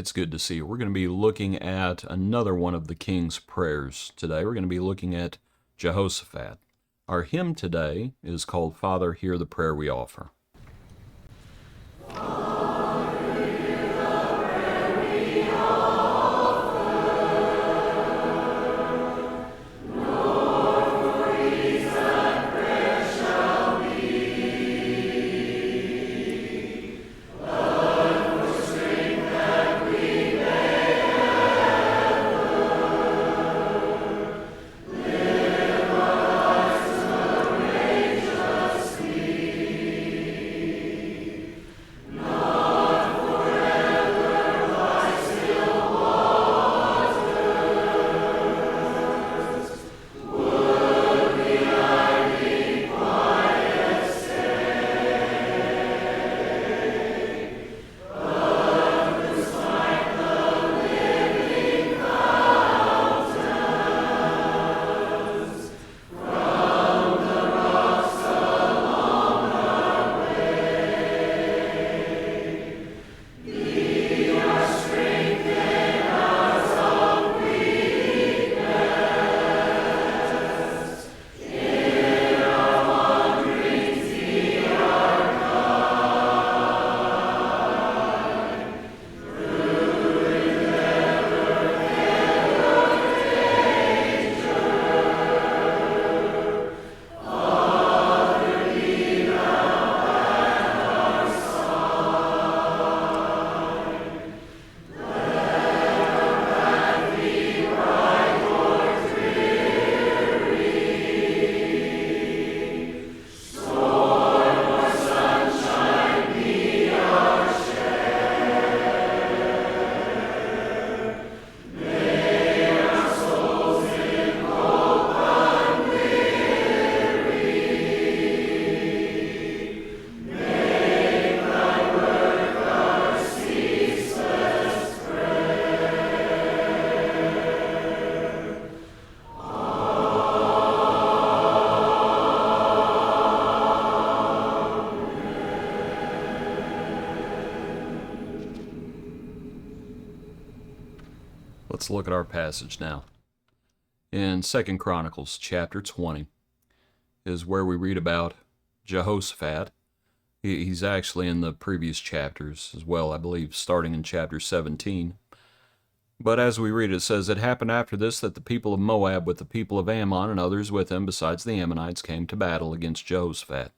It's good to see you. We're going to be looking at another one of the king's prayers today. We're going to be looking at Jehoshaphat. Our hymn today is called Father, Hear the Prayer We Offer. Let's look at our passage now. In 2 Chronicles chapter 20 is where we read about Jehoshaphat. He's actually in the previous chapters as well, I believe, starting in chapter 17. But as we read, it says, "It happened after this that the people of Moab with the people of Ammon and others with them, besides the Ammonites, came to battle against Jehoshaphat.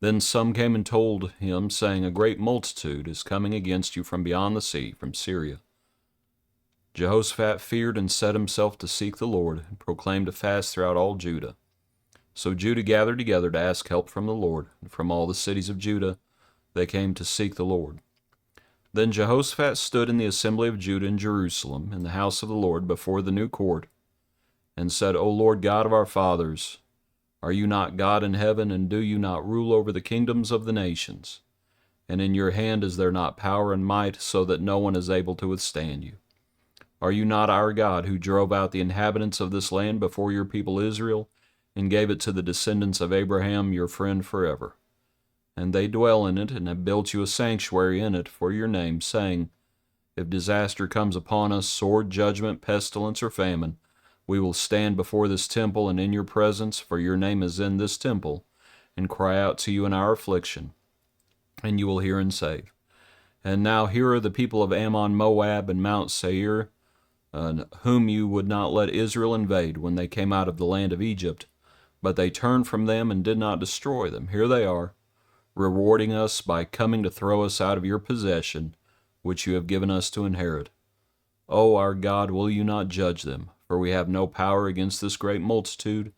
Then some came and told him, saying, A great multitude is coming against you from beyond the sea, from Syria. Jehoshaphat feared and set himself to seek the Lord, and proclaimed a fast throughout all Judah. So Judah gathered together to ask help from the Lord, and from all the cities of Judah they came to seek the Lord. Then Jehoshaphat stood in the assembly of Judah in Jerusalem, in the house of the Lord, before the new court, and said, O Lord God of our fathers, are you not God in heaven, and do you not rule over the kingdoms of the nations? And in your hand is there not power and might, so that no one is able to withstand you? Are you not our God, who drove out the inhabitants of this land before your people Israel, and gave it to the descendants of Abraham, your friend, forever? And they dwell in it, and have built you a sanctuary in it for your name, saying, If disaster comes upon us, sword, judgment, pestilence, or famine, we will stand before this temple and in your presence, for your name is in this temple, and cry out to you in our affliction, and you will hear and save. And now here are the people of Ammon, Moab, and Mount Seir, whom you would not let Israel invade when they came out of the land of Egypt, but they turned from them and did not destroy them. Here they are, rewarding us by coming to throw us out of your possession, which you have given us to inherit. O our God, will you not judge them? For we have no power against this great multitude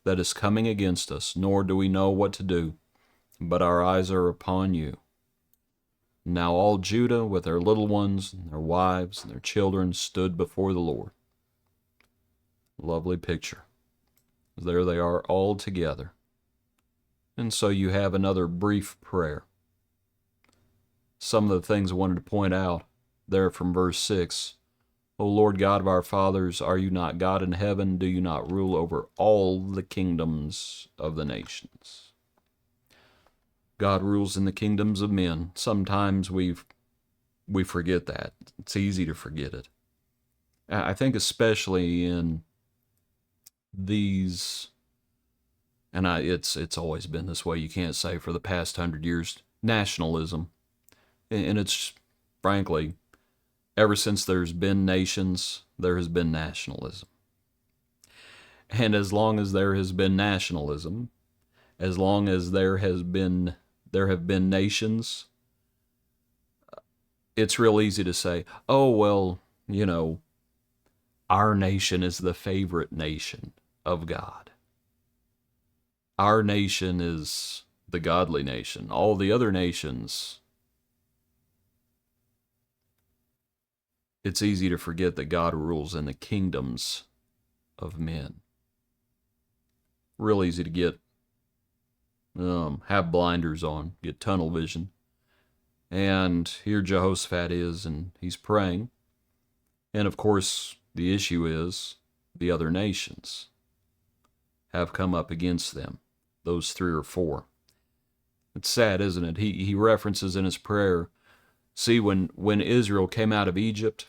that is coming against us, nor do we know what to do, but our eyes are upon you. Now all Judah, with their little ones, and their wives, and their children, stood before the Lord." Lovely picture. There they are all together. And so you have another brief prayer. Some of the things I wanted to point out there from verse 6. O Lord God of our fathers, are you not God in heaven? Do you not rule over all the kingdoms of the nations? God rules in the kingdoms of men. Sometimes we've we forget that. It's easy to forget it. I think especially in these, and it's always been this way. You can't say for the past 100 years nationalism, and it's frankly ever since there's been nations, there has been nationalism. And as long as there has been nationalism, as long as there have been nations, it's real easy to say, oh well, our nation is the favorite nation of God. Our nation is the godly nation. All the other nations, it's easy to forget that God rules in the kingdoms of men. Real easy to get, have blinders on, get tunnel vision. And here Jehoshaphat is, and he's praying. And of course, the issue is the other nations have come up against them, those 3 or 4. It's sad, isn't it? He references in his prayer, see, when Israel came out of Egypt,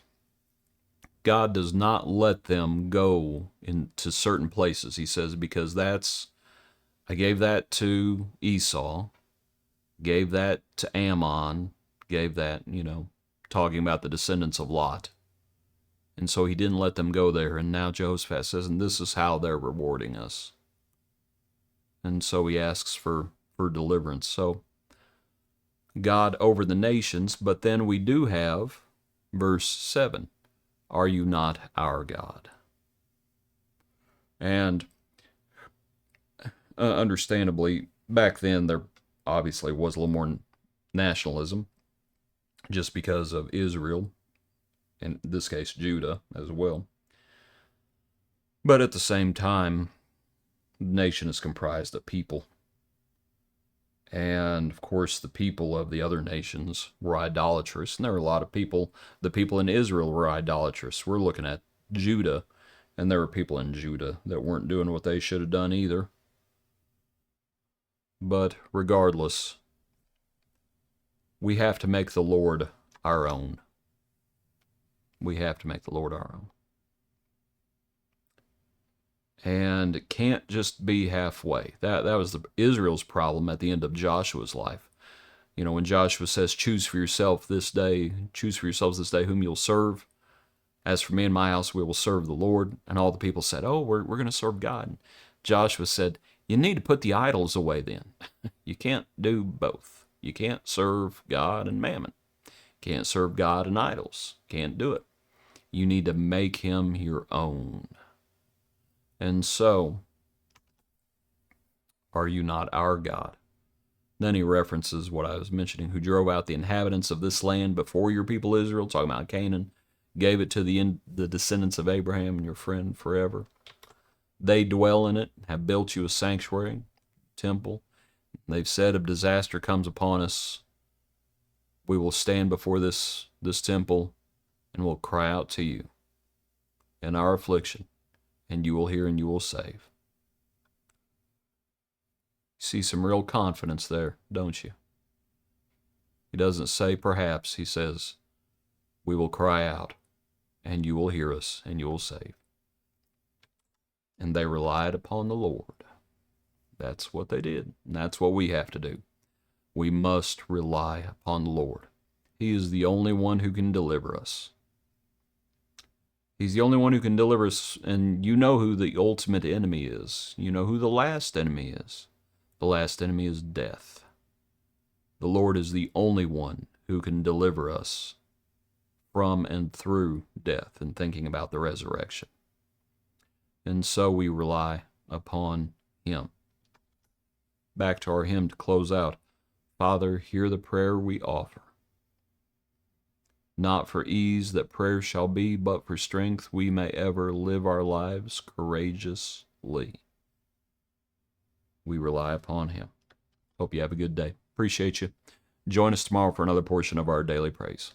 God does not let them go into certain places. He says, because I gave that to Esau, gave that to Ammon, gave that, talking about the descendants of Lot. And so he didn't let them go there. And now Jehoshaphat says, and this is how they're rewarding us. And so he asks for deliverance. So God over the nations, but then we do have verse 7. Are you not our God? And understandably, back then there obviously was a little more nationalism just because of Israel, in this case Judah as well. But at the same time, the nation is comprised of people. And of course, the people of the other nations were idolatrous. And there were a lot of people, the people in Israel were idolatrous. We're looking at Judah, and there were people in Judah that weren't doing what they should have done either. But regardless, we have to make the Lord our own. We have to make the Lord our own. And it can't just be halfway. That was Israel's problem at the end of Joshua's life. When Joshua says, choose for yourselves this day whom you'll serve. As for me and my house, we will serve the Lord. And all the people said, oh, we're going to serve God. And Joshua said, you need to put the idols away then. You can't do both. You can't serve God and mammon. Can't serve God and idols. Can't do it. You need to make him your own. And so, are you not our God? Then he references what I was mentioning, who drove out the inhabitants of this land before your people Israel, talking about Canaan, gave it to the descendants of Abraham and your friend forever. They dwell in it, have built you a sanctuary, temple. They've said if disaster comes upon us, we will stand before this temple and will cry out to you in our affliction, and you will hear and you will save. You see some real confidence there, don't you? He doesn't say perhaps, he says, we will cry out, and you will hear us, and you will save. And they relied upon the Lord. That's what they did, and that's what we have to do. We must rely upon the Lord. He is the only one who can deliver us. He's the only one who can deliver us, and you know who the ultimate enemy is. You know who the last enemy is. The last enemy is death. The Lord is the only one who can deliver us from and through death, and thinking about the resurrection. And so we rely upon him. Back to our hymn to close out. Father, hear the prayer we offer. Not for ease that prayer shall be, but for strength we may ever live our lives courageously. We rely upon him. Hope you have a good day. Appreciate you. Join us tomorrow for another portion of our daily praise.